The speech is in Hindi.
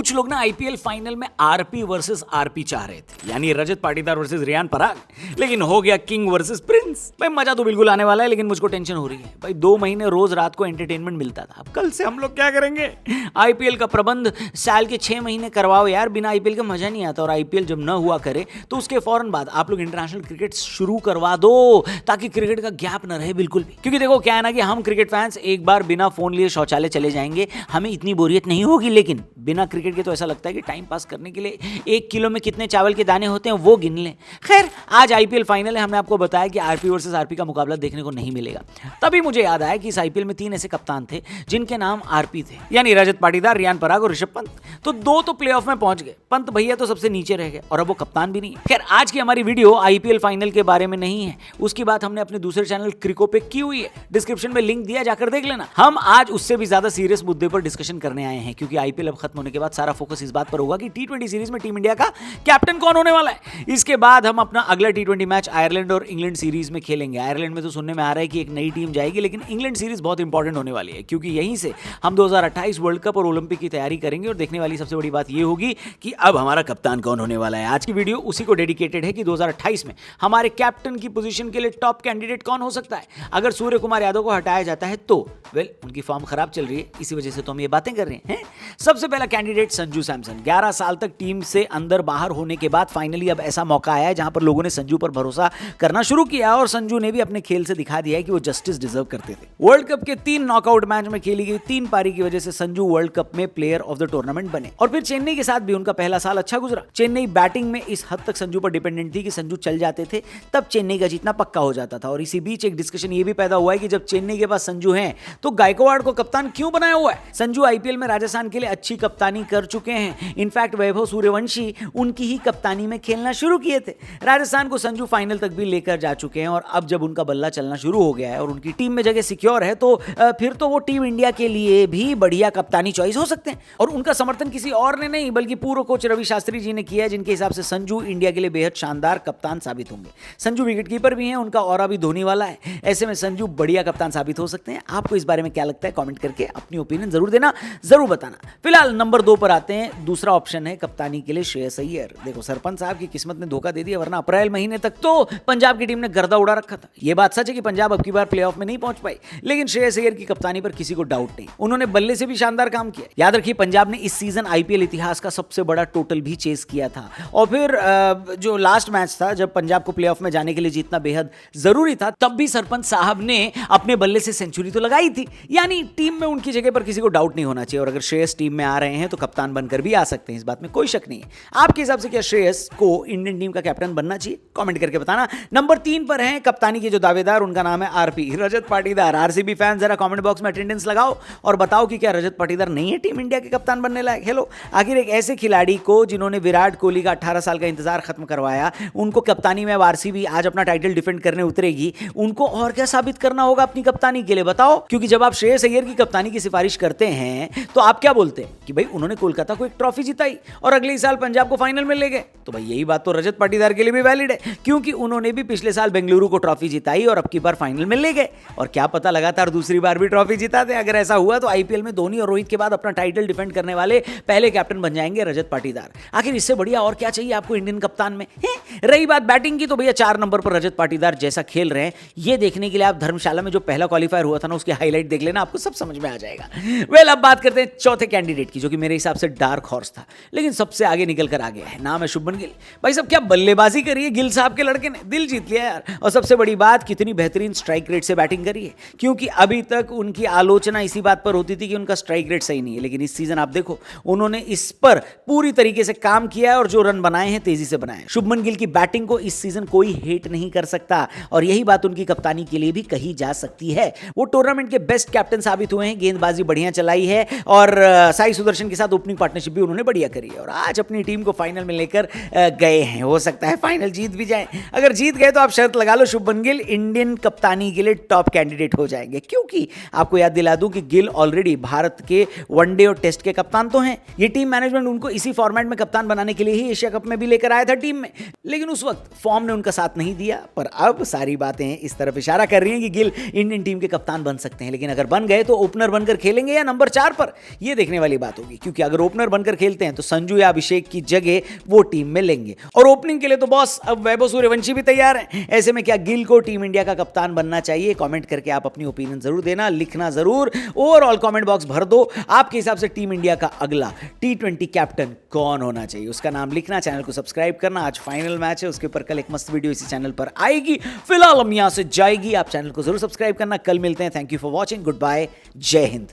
कुछ लोग ना आईपीएल फाइनल में आरपी वर्सेस आरपी चाह रहे थे, यानी रजत पाटीदार वर्सेस रियान पराग, लेकिन हो गया किंग वर्सेस प्रिंस। भाई मजा तो बिल्कुल आने वाला है, लेकिन मुझको टेंशन हो रही है। भाई 2 महीने रोज रात को एंटरटेनमेंट मिलता था, अब कल से हम लोग क्या करेंगे? आईपीएल का प्रबंध साल के 6 महीने करवाओ यार, बिना आईपीएल का मजा नहीं आता। और आईपीएल जब न हुआ करे तो उसके फौरन बाद आप लोग इंटरनेशनल क्रिकेट शुरू करवा दो, ताकि क्रिकेट का गैप न रहे बिल्कुल भी। क्योंकि देखो क्या है ना कि हम क्रिकेट फैंस एक बार बिना फोन लिए शौचालय चले जाएंगे, हमें इतनी बोरियत नहीं होगी, लेकिन बिना क्रिकेट के तो ऐसा लगता है कि टाइम पास करने के लिए 1 किलो में कितने चावल के दाने होते हैं वो गिन लें। खैर आज आईपीएल फाइनल है, हमने आपको बताया कि आरपी वर्सेस आरपी का मुकाबला देखने को नहीं मिलेगा। तभी मुझे याद आया कि इस आईपीएल में 3 ऐसे कप्तान थे जिनके नाम आरपी थे, यानी रजत पाटीदार, रियान पराग और ऋषभ पंत। तो 2 तो प्लेऑफ में पहुंच गए, पंत भैया तो सबसे नीचे रह गए और अब वो कप्तान भी नहीं है। खैर आज की हमारी वीडियो आईपीएल फाइनल के बारे में नहीं है, उसकी बात हमने अपने दूसरे चैनल क्रिको पे की हुई है, डिस्क्रिप्शन में लिंक दिया, जाकर देख लेना। हम आज उससे भी ज्यादा सीरियस मुद्दे पर डिस्कशन करने आए हैं, क्योंकि आईपीएल अब खत्म होने के बाद सारा फोकस इस बात पर होगा कि टी20 सीरीज में टीम इंडिया का कैप्टन कौन होने वाला है। इसके बाद हम अपना अगला टी20 मैच आयरलैंड और इंग्लैंड सीरीज में खेलेंगे। आयरलैंड में तो सुनने में आ रहा है कि एक नई टीम जाएगी, लेकिन इंग्लैंड सीरीज बहुत इंपॉर्टेंट होने वाली है, क्योंकि यहीं से हम 2028 वर्ल्ड कप और ओलंपिक की तैयारी करेंगे। और देखने वाली सबसे बड़ी बात यह होगी कि अब हमारा कप्तान कौन होने वाला है। आज की वीडियो उसी को डेडिकेटेड है कि 2028 में हमारे कैप्टन की पोजीशन के लिए टॉप कैंडिडेट कौन हो सकता है। अगर सूर्य कुमार यादव को हटाया जाता है तो उनकी फॉर्म खराब चल रही है, इसी वजह से तो हम ये बातें कर रहे हैं। सबसे पहला कैंडिडेट संजू सैमसन। 11 साल तक टीम से अंदर बाहर होने के बाद फाइनली अब ऐसा मौका आया है जहां पर लोगों ने संजू पर भरोसा करना शुरू किया, और संजू ने भी अपने खेल से दिखा दिया है कि वो जस्टिस डिजर्व करते थे। वर्ल्ड कप के 3 नॉकआउट मैच में खेली गई 3 पारी की वजह से संजू वर्ल्ड कप में प्लेयर ऑफ द टूर्नामेंट बने। और फिर चेन्नई के साथ भी उनका पहला साल अच्छा गुजरा। चेन्नई बैटिंग में इस हद तक संजू पर डिपेंडेंट थी कि संजू चल जाते थे तब चेन्नई का जीतना पक्का हो जाता था। और इसी बीच एक डिस्कशन ये भी पैदा हुआ है कि जब चेन्नई के पास संजू हैं तो गायकवाड़ को कप्तान क्यों बनाया हुआ है। संजू आईपीएल में राजस्थान के लिए अच्छी कप्तानी कर चुके हैं, इनफैक्ट वैभव सूर्यवंशी उनकी ही कप्तानी में खेलना शुरू किए थे। राजस्थान को संजू फाइनल तक भी लेकर जा चुके हैं, और अब जब उनका बल्ला चलना शुरू हो गया है और उनकी टीम में जगह सिक्योर है तो फिर तो वो टीम इंडिया के लिए भी बढ़िया कप्तानी चॉइस हो सकते हैं। और उनका समर्थन किसी और ने नहीं बल्कि पूर्व कोच रवि शास्त्री जी ने किया है, जिनके हिसाब से संजू इंडिया के लिए बेहद शानदार कप्तान साबित होंगे। संजू विकेटकीपर भी हैं, उनका ऑरा भी धोनी वाला है, ऐसे में संजू बढ़िया कप्तान साबित हो सकते हैं। आपको इस बारे में क्या लगता है कमेंट करके अपनी ओपिनियन जरूर देना, जरूर बताना। फिलहाल नंबर 2 पर आते हैं। दूसरा ऑप्शन है कप्तानी के लिए श्रेयस अय्यर। देखो सरपंच साहब की किस्मत ने धोखा दे दिया, वरना अप्रैल महीने तक तो पंजाब की टीम ने गर्दा उड़ा रखा था। यह बात सच है कि पंजाब अब की बार प्लेऑफ में नहीं पहुंच पाई, लेकिन श्रेयस अय्यर की कप्तानी पर किसी को डाउट नहीं, उन्होंने बल्ले से भी शानदार काम किया। याद रखिए पंजाब ने इस सीजन आईपीएल इतिहास का सबसे बड़ा टोटल भी चेस किया था। और फिर जो लास्ट मैच था जब पंजाब को प्लेऑफ में जाने के लिए जीतना बेहद जरूरी था, तब भी सरपंच साहब ने अपने बल्ले से सेंचुरी तो लगाई थी। यानी टीम में उनकी जगह पर किसी को डाउट नहीं होना चाहिए, और अगर श्रेयस टीम में आ रहे हैं तो कप्तान बनकर भी आ सकते हैं, इस बात में कोई शक नहीं है। आपके हिसाब से क्या श्रेयस को इंडियन टीम का कैप्टन बनना चाहिए? कमेंट करके बताना। नंबर 3 पर हैं कप्तानी के जो दावेदार, उनका नाम है RP, Rajat Patidar. RCB fan जरा कमेंट बॉक्स में अटेंडेंस लगाओ और बताओ कि क्या रजत पाटीदार नहीं है टीम इंडिया के कप्तान बनने लायक। हेलो, आखिर एक ऐसे खिलाड़ी को जिन्होंने विराट कोहली का 18 साल का इंतजार खत्म करवाया, उनको कप्तानी में आरसीबी आज अपना टाइटल डिफेंड करने उतरेगी, उनको और क्या साबित करना होगा अपनी कप्तानी के लिए बताओ? क्योंकि जब आप श्रेयस अय्यर की कप्तानी की सिफारिश करते हैं तो आप क्या बोलते हैं कि भाई उन्होंने कोलकाता को एक ट्रॉफी जिताई और अगले साल पंजाब को फाइनल में ले गए। तो भाई यही बात तो रजत पाटीदार के लिए भी वैलिड है, क्योंकि उन्होंने भी पिछले साल बेंगलुरु को ट्रॉफी जिताई और अब की बार फाइनल में ले गए। और क्या पता लगातार दूसरी बार भी ट्रॉफी जिता दे। अगर ऐसा हुआ तो आईपीएल में धोनी और रोहित के बाद अपना टाइटल डिफेंड करने वाले पहले कैप्टन बन जाएंगे रजत पाटीदार। आखिर इससे बढ़िया और क्या चाहिए आपको इंडियन कप्तान में? रही बात बैटिंग की, तो भैया 4 नंबर पर रजत पाटीदार जैसा खेल रहे हैं ये देखने के लिए आप धर्मशाला में जो पहला क्वालिफायर हुआ था ना उसकी हाईलाइट देख लेना, आपको सब समझ में आ जाएगा। अब बात करते हैं चौथे कैंडिडेट की, जो कि मेरे हिसाब से डार्क हॉर्स था लेकिन सबसे आगे निकल कर आ गया है। नाम है शुभमन गिल। भाई साहब क्या बल्लेबाजी करी है गिल साहब के लड़के ने, दिल जीत लिया यार। और सबसे बड़ी बात कितनी बेहतरीन स्ट्राइक रेट से बैटिंग करी है, क्योंकि अभी तक उनकी आलोचना इसी बात पर होती थी कि उनका स्ट्राइक रेट सही नहीं है, लेकिन इस सीजन आप देखो उन्होंने इस पर पूरी तरीके से काम किया है और जो रन बनाए हैं तेजी से बनाए। शुभमन गिल की बैटिंग को इस सीजन कोई हेट नहीं कर सकता, और यही बात उनकी कप्तानी के लिए भी कही जा सकती है। वो टूर्नामेंट के बेस्ट कैप्टन साबित हुए हैं, गेंदबाजी बढ़िया चलाई है और साई सुदर्शन के साथ ओपनिंग पार्टनरशिप भी उन्होंने बढ़िया करी है, और आज अपनी टीम को फाइनल में लेकर गए हैं। हो सकता है फाइनल जीत भी जाए। अगर जीत गए तो आप शर्त लगा लो शुभमन गिल इंडियन कप्तानी के लिए टॉप कैंडिडेट हो जाएंगे, क्योंकि आपको याद दिला दूं कि गिल ऑलरेडी भारत के वनडे और टेस्ट के कप्तान तो हैं। ये टीम मैनेजमेंट उनको इसी फॉर्मेट में कप्तान बनाने के लिए ही एशिया कप में भी लेकर आया था टीम में, लेकिन उस वक्त फॉर्म ने उनका साथ नहीं दिया। पर अब सारी बातें इस तरफ इशारा कर रही हैं कि गिल इंडियन टीम के कप्तान बन सकते हैं, लेकिन अगर बन गए तो ओपनर बनकर खेलेंगे या नंबर 4 पर, यह देखने वाली बात होगी। क्योंकि अगर ओपनर बनकर खेलते हैं तो संजू या अभिषेक की जगह वो टीम में लेंगे। और ओपनिंग के लिए तो बॉस अब वैभव सूर्यवंशी भी तैयार है। ऐसे में क्या गिल को टीम इंडिया का कप्तान बनना चाहिए? कमेंट करके आप अपनी ओपिनियन जरूर देना, लिखना जरूर। ओवरऑल कमेंट बॉक्स भर दो, आपके हिसाब से टीम इंडिया का अगला T20 कैप्टन कौन होना चाहिए, उसका नाम लिखना, चैनल को सब्सक्राइब करना। आज फाइनल मैच है, उसके ऊपर कल एक मस्त वीडियो इसी चैनल पर आएगी। फिलहाल हम यहां से जाएगी, आप चैनल को जरूर सब्सक्राइब करना। कल मिलते हैं, thank you for watching, goodbye, जय हिंद।